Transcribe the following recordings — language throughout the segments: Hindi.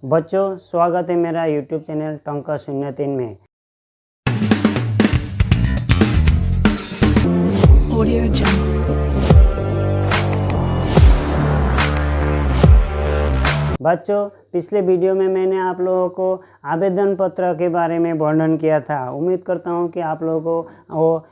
बच्चों, स्वागत है मेरा यूट्यूब चैनल टंका 03 में। Audio Jungle. बच्चों, पिछले वीडियो में मैंने आप लोगों को आवेदन पत्र के बारे में वर्णन किया था। उम्मीद करता हूँ कि आप लोगों को वो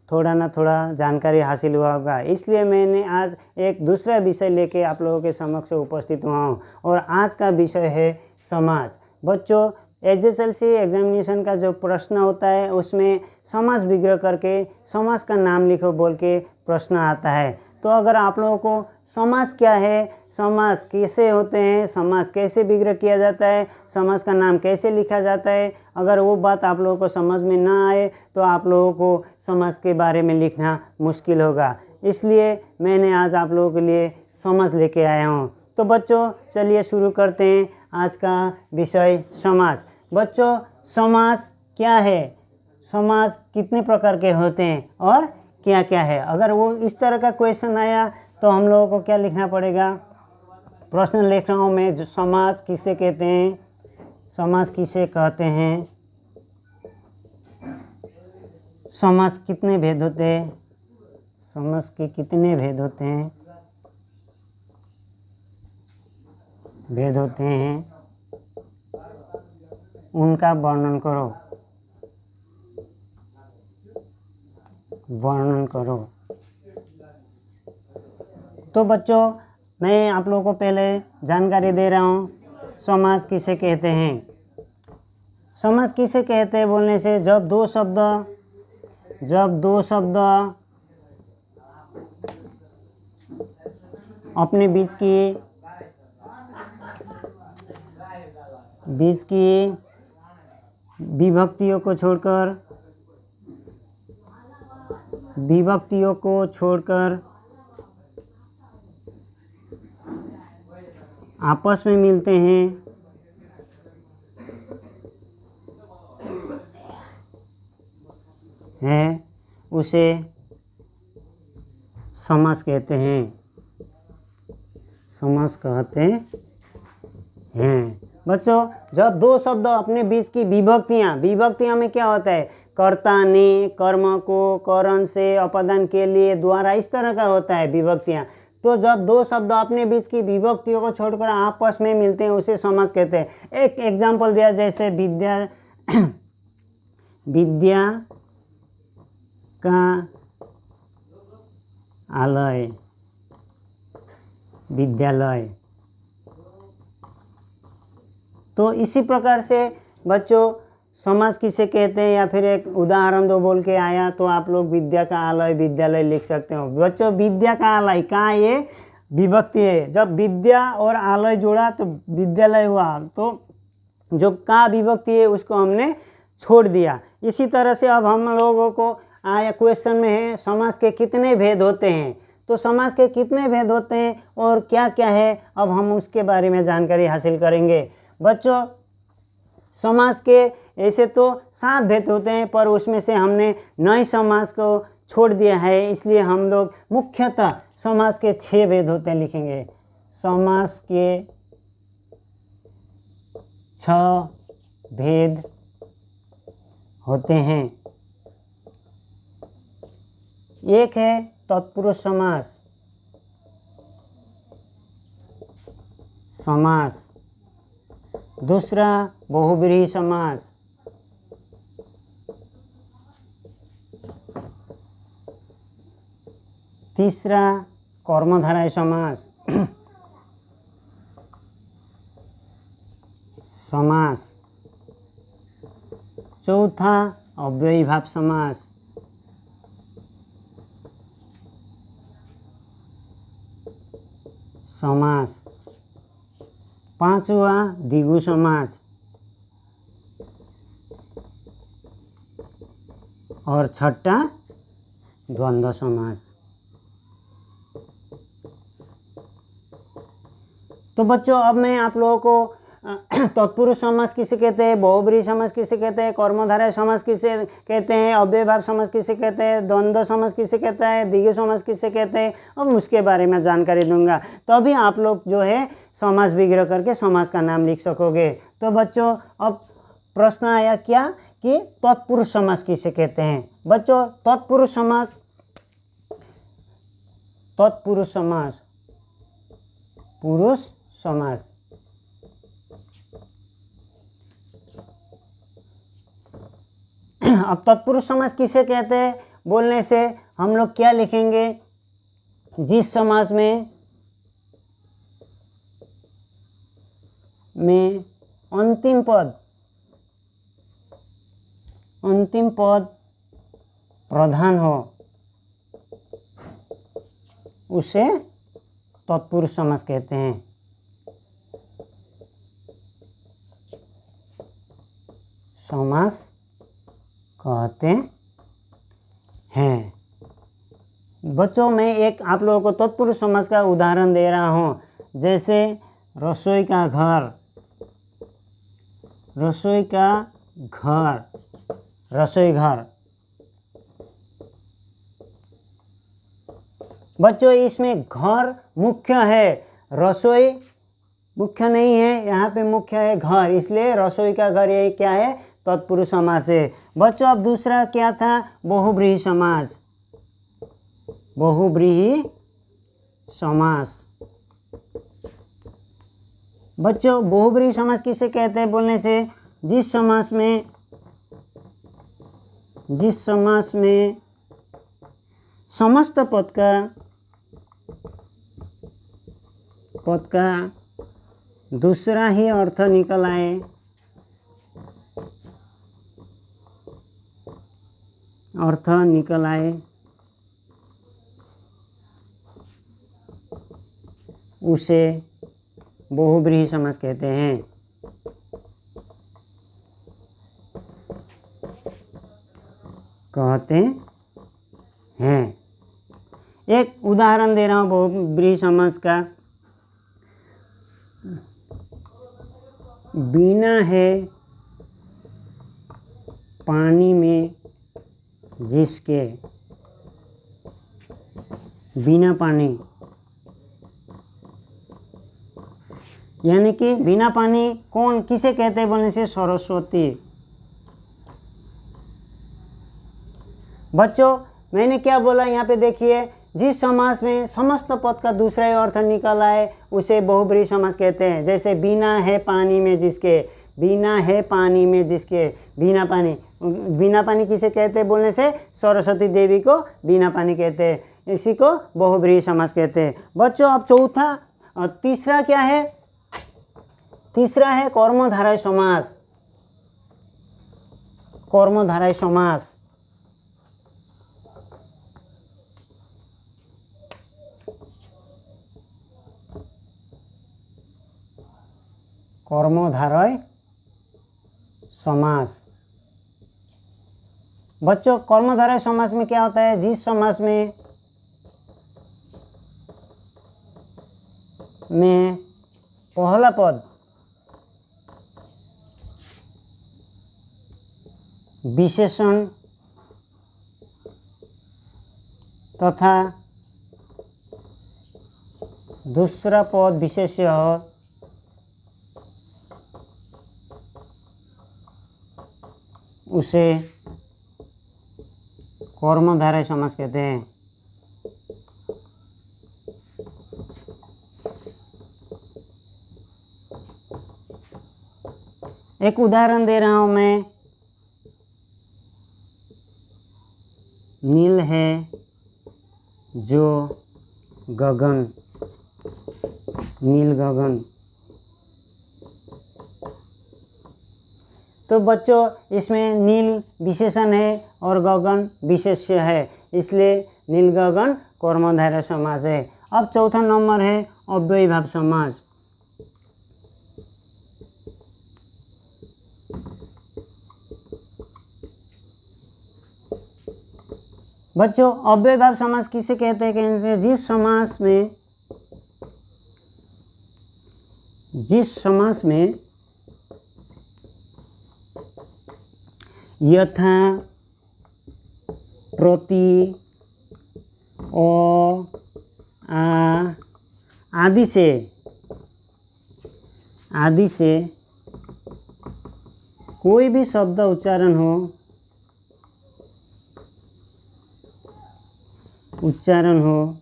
थोड़ा ना थोड़ा जानकारी हासिल हुआ होगा। इसलिए मैंने आज एक दूसरा विषय लेके आप लोगों के समक्ष उपस्थित हुआ हूँ और आज का विषय है समाज। बच्चों, एसएसएलसी एग्जामिनेशन का जो प्रश्न होता है उसमें समाज विग्रह करके समाज का नाम लिखो बोल के प्रश्न आता है। तो अगर आप लोगों को समाज क्या है, समाज कैसे होते हैं, समाज कैसे विग्रह किया जाता है, समाज का नाम कैसे लिखा जाता है, अगर वो बात आप लोगों को समझ में ना आए तो आप लोगों को समाज के बारे में लिखना मुश्किल होगा। इसलिए मैंने आज आप लोगों के लिए समाज लेके आया हूँ। तो बच्चों, चलिए शुरू करते हैं आज का विषय समाज। बच्चों, समाज क्या है, समाज कितने प्रकार के होते हैं और क्या क्या है। अगर वो इस तरह का क्वेश्चन आया तो हम लोगों को क्या लिखना पड़ेगा। प्रश्न लिख रहा हूँ मैं, जो समाज किसे कहते हैं, समाज किसे कहते हैं, समाज कितने भेद होते हैं, समाज के कितने भेद होते हैं, भेद होते हैं, उनका वर्णन करो, वर्णन करो। तो बच्चों, मैं आप लोगों को पहले जानकारी दे रहा हूँ समाज किसे कहते हैं। समाज किसे कहते हैं बोलने से जब दो शब्द अपने बीच की विभक्तियों को छोड़कर आपस में मिलते हैं उसे समास कहते हैं, समास कहते हैं। बच्चों, जब दो शब्द अपने बीच की विभक्तियां में क्या होता है, कर्ता ने, कर्म को, करण से, अपदान के लिए, द्वारा, इस तरह का होता है विभक्तियां। तो जब दो शब्द अपने बीच की विभक्तियों को छोड़कर आपस में मिलते हैं उसे समास कहते हैं। एक एग्जाम्पल दिया, जैसे विद्या का आलय, विद्यालय। तो इसी प्रकार से बच्चों समाज किसे कहते हैं, या फिर एक उदाहरण दो बोल के आया तो आप लोग विद्या का आलय, विद्यालय लिख सकते हो। बच्चों, विद्या का आलय का ये विभक्ति है। जब विद्या और आलय जोड़ा तो विद्यालय हुआ, तो जो का विभक्ति है उसको हमने छोड़ दिया। इसी तरह से अब हम लोगों को आया क्वेश्चन में है समाज के कितने भेद होते हैं। तो समाज के कितने भेद होते हैं और क्या क्या है, अब हम उसके बारे में जानकारी हासिल करेंगे। बच्चों, समाज के ऐसे तो 7 भेद होते हैं, पर उसमें से हमने नए समाज को छोड़ दिया है, इसलिए हम लोग मुख्यतः समाज के 6 भेद होते हैं लिखेंगे। समाज के 6 भेद होते हैं। एक है तत्पुरुष समास, दूसरा बहुव्रीहि समास, तीसरा कर्मधारय समास, चौथा अव्ययीभाव समास, पांचवा द्विगु समास और छठा द्वंद्व समास। तो बच्चों, अब मैं आप लोगों को तत्पुरुष समास किसे कहते हैं, बहुब्रीहि समास किसे कहते हैं, कर्मधारय समास किसे कहते हैं, अव्ययभाव समास किसे कहते हैं, द्वंद्व समास किसे कहता है, द्विगु समास किसे कहते हैं, अब उसके बारे में जानकारी दूंगा। तभी आप लोग जो है समास विग्रह करके समास का नाम लिख सकोगे। तो बच्चों अब प्रश्न आया क्या कि तत्पुरुष समास किसे कहते हैं। बच्चों तत्पुरुष समास, तत्पुरुष समास, पुरुष समास, अब तत्पुरुष समास किसे कहते हैं बोलने से हम लोग क्या लिखेंगे, जिस समास में अंतिम पद प्रधान हो उसे तत्पुरुष समास कहते हैं। समास कहते हैं। बच्चों मैं एक आप लोगों को तत्पुरुष समास का उदाहरण दे रहा हूँ, जैसे रसोई का घर, रसोई का घर, रसोई घर। बच्चों इसमें घर मुख्य है, रसोई मुख्य नहीं है, यहाँ पे मुख्य है घर, इसलिए रसोई का घर ये क्या है, तत्पुरुष समास है। बच्चों अब दूसरा क्या था, बहुब्रीहि समास, बहुब्रीहि समास। बच्चों बहुब्रीहि समास किसे कहते हैं बोलने से, जिस समास में समस्त पद का दूसरा ही अर्थ निकल आए, उसे बहुब्रीहि समास कहते हैं। एक उदाहरण दे रहा हूँ बहुब्रीहि समास का, बिना है पानी में जिसके, बिना पानी, यानी कि बिना पानी कौन किसे कहते हैं बोलने से, सरस्वती। बच्चों मैंने क्या बोला यहाँ पे देखिए, जिस समास में समस्त पद का दूसरा ही अर्थ निकल आए उसे बहुब्रीहि समास कहते हैं। जैसे बिना है पानी में जिसके, बिना है पानी में जिसके, बिना पानी, बिना पानी किसे कहते हैं बोलने से, सरस्वती देवी को बिना पानी कहते हैं, इसी को बहुब्रीहि समास कहते हैं। बच्चों अब चौथा और तीसरा क्या है, तीसरा है कर्मधारय समास, कर्मधारय समास। कर्मधारय समास। बच्चों कर्मधारय समास में क्या होता है, जिस समास में पहला पद विशेषण तथा दूसरा पद विशेष्य हो, उसे कर्मधारय समास कहते हैं। एक उदाहरण दे रहा हूं मैं, नील है जो गगन, नील गगन। तो बच्चों इसमें नील विशेषण है और गगन विशेष्य है, इसलिए नील गगन कर्मधारय समास है। अब चौथा नंबर है अव्ययीभाव समास। बच्चों अव्ययीभाव समास किसे कहते हैं, जिस समास में यथा, प्रति, अ, आ आदि से कोई भी शब्द उच्चारण हो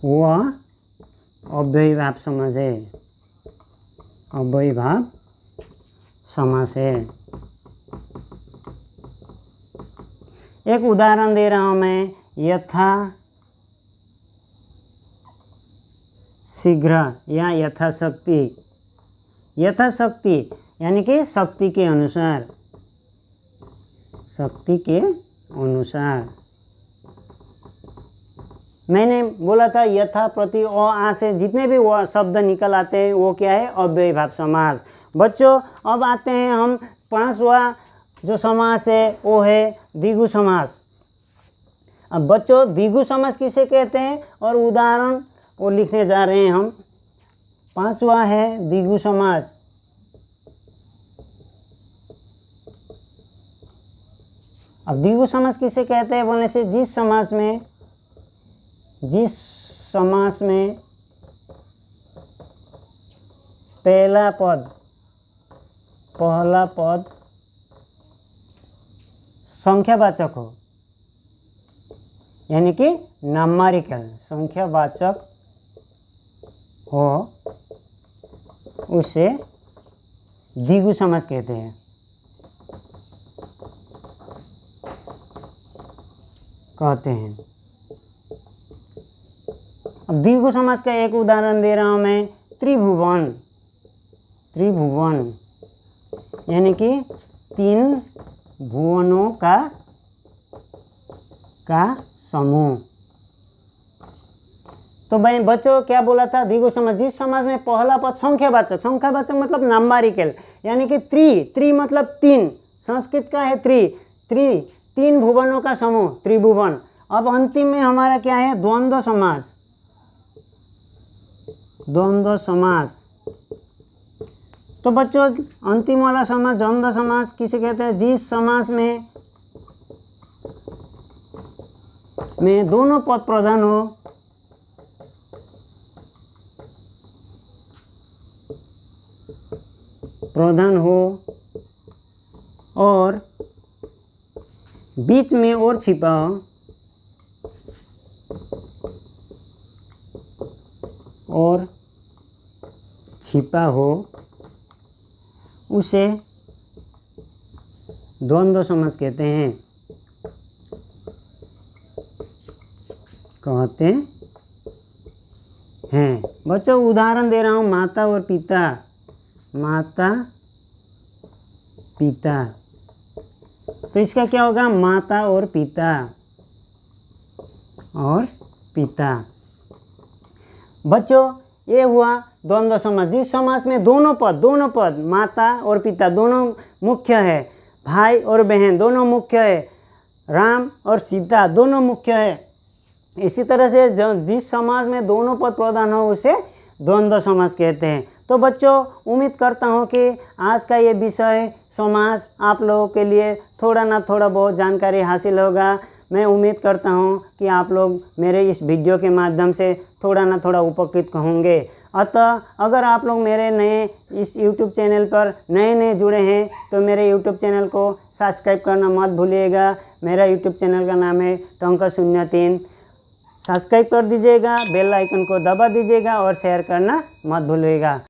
वह अव्ययीभाव समास है। अव्ययीभाव समास है। एक उदाहरण दे रहा हूँ मैं, यथा शीघ्र या यथाशक्ति। यथाशक्ति यानी कि शक्ति के अनुसार, शक्ति के अनुसार। मैंने बोला था यथा, प्रति, अ, आ से जितने भी वो शब्द निकल आते हैं वो क्या है, अव्ययीभाव समास। बच्चों अब आते हैं हम 5वां जो समास है वो है द्विगु समास। अब बच्चों द्विगु समास किसे कहते हैं और उदाहरण वो लिखने जा रहे हैं हम। 5वां है द्विगु समास। अब द्विगु समास किसे कहते हैं बोलने से जिस समास में पहला पद संख्यावाचक हो, यानी कि नामारिकल संख्यावाचक हो, उसे द्विगु समास कहते हैं। अब द्विगु समास का एक उदाहरण दे रहा हूं मैं, त्रिभुवन। त्रिभुवन यानी कि 3 भुवनों का समूह। तो भाई बच्चों क्या बोला था, द्विगु समास जिस समास में पहला पद संख्यावाचक मतलब नामारिकल, यानी कि त्रि मतलब 3, संस्कृत का है त्रि 3 भुवनों का समूह, त्रिभुवन। अब अंतिम में हमारा क्या है, द्वंद्व समास। द्वंद्व समास तो बच्चों अंतिम वाला समास द्वंद्व समास किसे कहते हैं, जिस समास में दोनों पद प्रधान हो और बीच में और छिपा हो, उसे द्वंद्व समास कहते हैं। बच्चों उदाहरण दे रहा हूँ, माता और पिता। तो इसका क्या होगा, माता और पिता। बच्चों ये हुआ द्वंद्व समास। जिस समास में दोनों पद माता और पिता दोनों मुख्य है, भाई और बहन दोनों मुख्य है, राम और सीता दोनों मुख्य है। इसी तरह से जिस समास में दोनों पद प्रधान हो उसे द्वंद्व समास कहते हैं। तो बच्चों उम्मीद करता हूँ कि आज का ये विषय समास आप लोगों के लिए थोड़ा ना थोड़ा बहुत जानकारी हासिल होगा। मैं उम्मीद करता हूँ कि आप लोग मेरे इस वीडियो के माध्यम से थोड़ा ना थोड़ा उपकृत होंगे। अतः अगर आप लोग मेरे नए इस YouTube चैनल पर नए जुड़े हैं तो मेरे YouTube चैनल को सब्सक्राइब करना मत भूलिएगा। मेरा YouTube चैनल का नाम है टंका03। सब्सक्राइब कर दीजिएगा, बेल आइकन को दबा दीजिएगा और शेयर करना मत भूलिएगा।